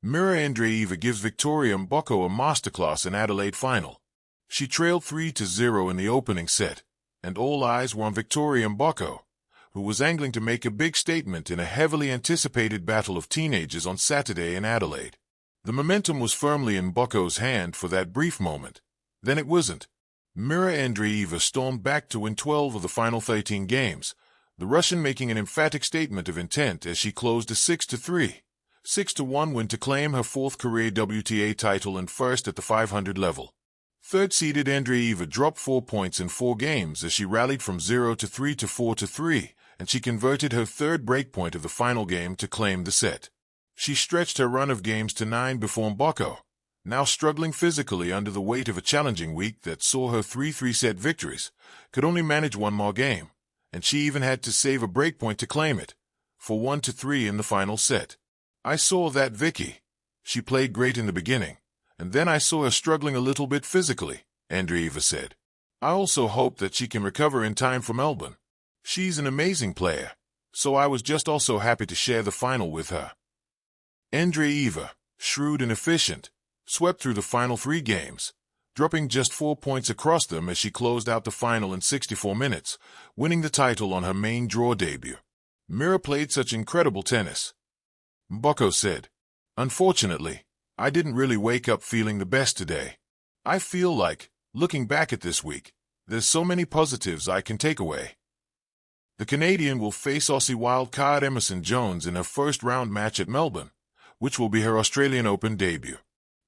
Mirra Andreeva gives Victoria Mboko a masterclass in Adelaide final. She trailed 3-0 in the opening set, and all eyes were on Victoria Mboko, who was angling to make a big statement in a heavily anticipated battle of teenagers on Saturday in Adelaide. The momentum was firmly in Mboko's hand for that brief moment. Then it wasn't. Mirra Andreeva stormed back to win 12 of the final 13 games, the Russian making an emphatic statement of intent as she closed a 6-3, 6-1 win to claim her fourth career WTA title and first at the 500 level. Third-seeded Andreeva dropped 4 points in 4 games as she rallied from 0-3 to 4-3, and she converted her third breakpoint of the final game to claim the set. She stretched her run of games to 9 before Mboko, now struggling physically under the weight of a challenging week that saw her 3 3-set victories, could only manage one more game, and she even had to save a breakpoint to claim it, for 1-3 in the final set. I saw that Vicky. She played great in the beginning, and then I saw her struggling a little bit physically, Andreeva said. I also hope that she can recover in time for Melbourne. She's an amazing player, so I was just also happy to share the final with her. Andreeva, shrewd and efficient, swept through the final 3 games, dropping just 4 points across them as she closed out the final in 64 minutes, winning the title on her main draw debut. Mirra played such incredible tennis. Mboko said, "Unfortunately, I didn't really wake up feeling the best today. I feel like, looking back at this week, there's so many positives I can take away." The Canadian will face Aussie wildcard Emerson Jones in her first-round match at Melbourne, which will be her Australian Open debut.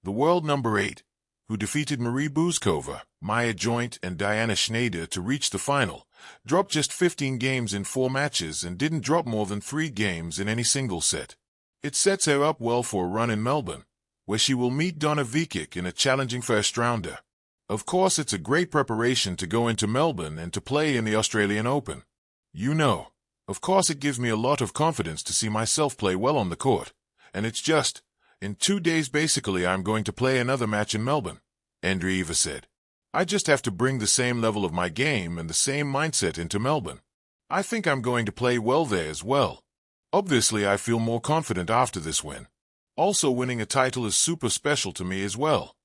The world number 8, who defeated Marie Buzkova, Maya Joint, and Diana Schneider to reach the final, dropped just 15 games in 4 matches and didn't drop more than 3 games in any single set. It sets her up well for a run in Melbourne, where she will meet Donna Vekic in a challenging first-rounder. Of course, it's a great preparation to go into Melbourne and to play in the Australian Open. You know, of course it gives me a lot of confidence to see myself play well on the court, and it's just, in 2 days basically I'm going to play another match in Melbourne, Andreeva said. I just have to bring the same level of my game and the same mindset into Melbourne. I think I'm going to play well there as well. Obviously, I feel more confident after this win. Also, winning a title is super special to me as well.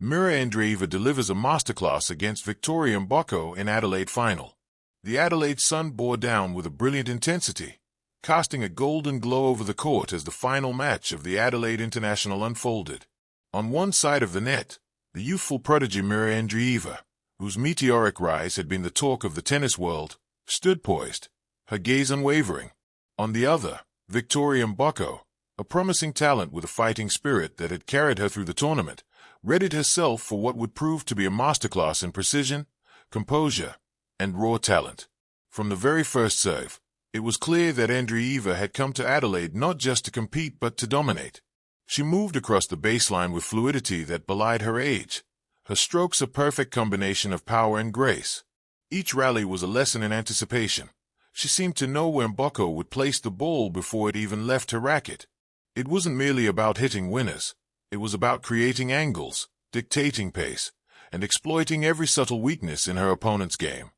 Mirra Andreeva delivers a masterclass against Victoria Mboko in Adelaide final. The Adelaide sun bore down with a brilliant intensity, casting a golden glow over the court as the final match of the Adelaide International unfolded. On one side of the net, the youthful prodigy Mirra Andreeva, whose meteoric rise had been the talk of the tennis world, stood poised, her gaze unwavering. On the other, Victoria Mboko, a promising talent with a fighting spirit that had carried her through the tournament, readied herself for what would prove to be a masterclass in precision, composure, and raw talent. From the very first serve, it was clear that Andreeva had come to Adelaide not just to compete but to dominate. She moved across the baseline with fluidity that belied her age, her strokes a perfect combination of power and grace. Each rally was a lesson in anticipation. She seemed to know where Mboko would place the ball before it even left her racket. It wasn't merely about hitting winners. It was about creating angles, dictating pace, and exploiting every subtle weakness in her opponent's game.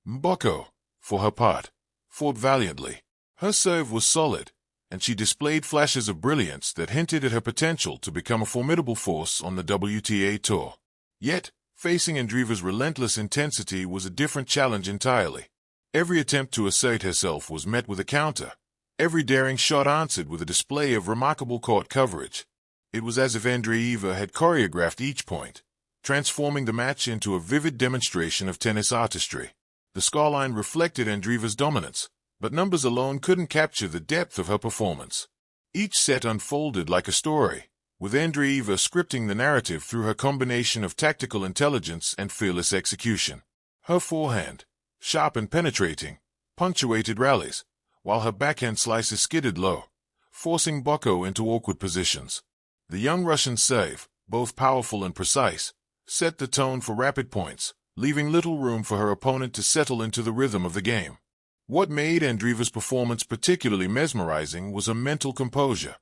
Mboko, for her part, fought valiantly. Her serve was solid, and she displayed flashes of brilliance that hinted at her potential to become a formidable force on the WTA tour. Yet, facing Andreeva's relentless intensity was a different challenge entirely. Every attempt to assert herself was met with a counter, every daring shot answered with a display of remarkable court coverage. It was as if Andreeva had choreographed each point, transforming the match into a vivid demonstration of tennis artistry. The scoreline reflected Andreeva's dominance, but numbers alone couldn't capture the depth of her performance. Each set unfolded like a story, with Andreeva scripting the narrative through her combination of tactical intelligence and fearless execution. Her forehand, sharp and penetrating, punctuated rallies, while her backhand slices skidded low, forcing Mboko into awkward positions. The young Russian serve, both powerful and precise, set the tone for rapid points, leaving little room for her opponent to settle into the rhythm of the game. What made Andreeva's performance particularly mesmerizing was her mental composure.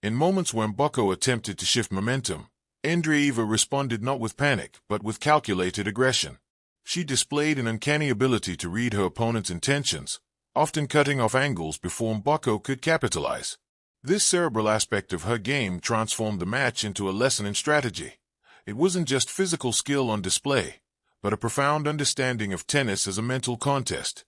In moments when Mboko attempted to shift momentum, Andreeva responded not with panic but with calculated aggression. She displayed an uncanny ability to read her opponent's intentions, often cutting off angles before Mboko could capitalize. This cerebral aspect of her game transformed the match into a lesson in strategy. It wasn't just physical skill on display, but a profound understanding of tennis as a mental contest.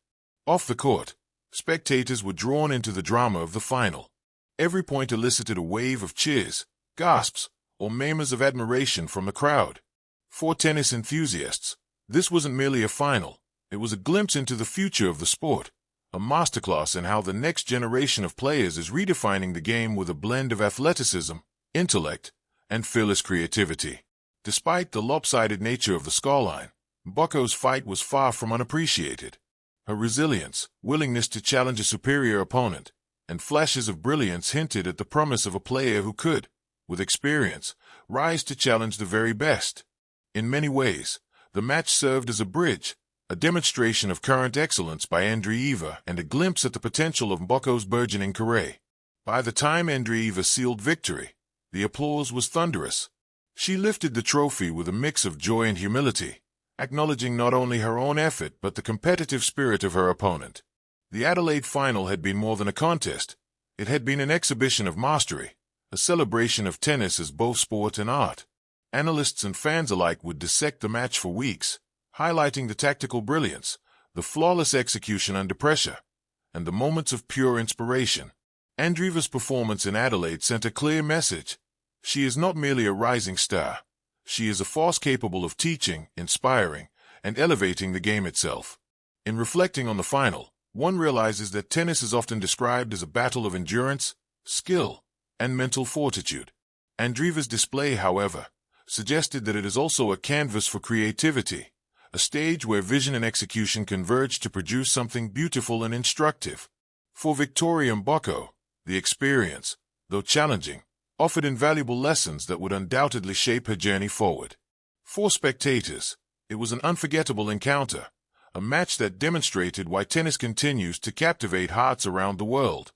Off the court, spectators were drawn into the drama of the final. Every point elicited a wave of cheers, gasps, or murmurs of admiration from the crowd. For tennis enthusiasts, this wasn't merely a final, it was a glimpse into the future of the sport, a masterclass in how the next generation of players is redefining the game with a blend of athleticism, intellect, and fearless creativity. Despite the lopsided nature of the scoreline, Mboko's fight was far from unappreciated. Her resilience, willingness to challenge a superior opponent, and flashes of brilliance hinted at the promise of a player who could, with experience, rise to challenge the very best. In many ways, the match served as a bridge, a demonstration of current excellence by Andreeva and a glimpse at the potential of Mboko's burgeoning career. By the time Andreeva sealed victory, the applause was thunderous. She lifted the trophy with a mix of joy and humility, acknowledging not only her own effort but the competitive spirit of her opponent. The Adelaide final had been more than a contest. It had been an exhibition of mastery, a celebration of tennis as both sport and art. Analysts and fans alike would dissect the match for weeks, highlighting the tactical brilliance, the flawless execution under pressure, and the moments of pure inspiration. Andreeva's performance in Adelaide sent a clear message. She is not merely a rising star. She is a force capable of teaching, inspiring, and elevating the game itself. In reflecting on the final, one realizes that tennis is often described as a battle of endurance, skill, and mental fortitude. Andreeva's display, however, suggested that it is also a canvas for creativity, a stage where vision and execution converge to produce something beautiful and instructive. For Victoria Mboko, the experience, though challenging, offered invaluable lessons that would undoubtedly shape her journey forward. For spectators, it was an unforgettable encounter, a match that demonstrated why tennis continues to captivate hearts around the world.